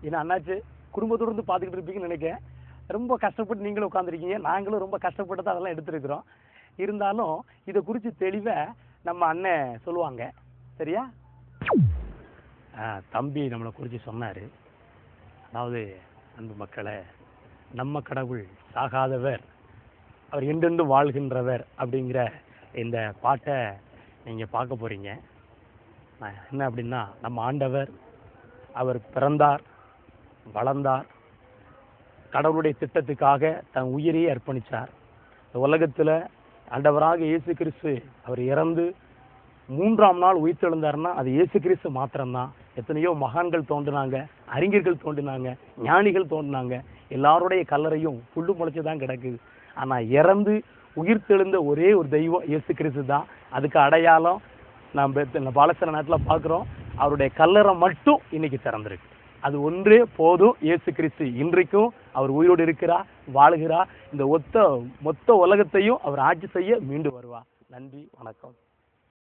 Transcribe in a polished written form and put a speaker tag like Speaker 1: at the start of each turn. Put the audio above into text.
Speaker 1: ஏன்னா அண்ணாச்சு குடும்பத்தோடு இருந்து பார்த்துக்கிட்டு இருப்பீங்கன்னு நினைக்கிறேன். ரொம்ப கஷ்டப்பட்டு நீங்களும் உட்காந்துருக்கீங்க, நாங்களும் ரொம்ப கஷ்டப்பட்டு தான் அதெல்லாம் எடுத்துருக்குறோம். இருந்தாலும் இதை குறித்து தெளிவாக நம்ம அண்ணன் சொல்லுவாங்க. சரியா? தம்பி நம்மளை குறித்து சொன்னார். அதாவது அன்பு மக்களை, நம்ம கடவுள் சாகாதவர், அவர் என்றென்று வாழ்கின்றவர் அப்படிங்கிற இந்த பாட்டை நீங்கள் பார்க்க போகிறீங்க. என்ன அப்படின்னா, நம்ம ஆண்டவர் அவர் பிறந்தார், வளர்ந்தார், கடவுளுடைய திட்டத்துக்காக தன் உயிரையே அர்ப்பணித்தார். இந்த உலகத்தில் ஆண்டவராக இயேசு கிறிஸ்து அவர் இறந்து 3ஆம் நாள் உயிர்த்தெழுந்தார்னா அது இயேசு கிறிஸ்து மாத்திரம்தான். எத்தனையோ மகான்கள் தோன்றினாங்க, அறிஞர்கள் தோன்றினாங்க, ஞானிகள் தோன்றினாங்க, எல்லாருடைய கல்லறையும் புல்லு முளைச்சி தான் கிடக்குது. ஆனால் இறந்து உயிர்த்தெழுந்த ஒரே ஒரு தெய்வம் இயேசு கிறிஸ்து தான். அதுக்கு அடையாளம் நம்ம பாலஸ்தீன நாட்டில் பார்க்குறோம். அவருடைய கல்லறை மட்டும் இன்னைக்கு திறந்திருக்கு. அது ஒன்றே போதும். இயேசு கிறிஸ்து இன்றைக்கும் அவர் உயிரோடு இருக்கிறார், வாழுகிறார். இந்த மொத்த உலகத்தையும் அவர் ஆட்சி செய்ய மீண்டு வருவார். நன்றி, வணக்கம்.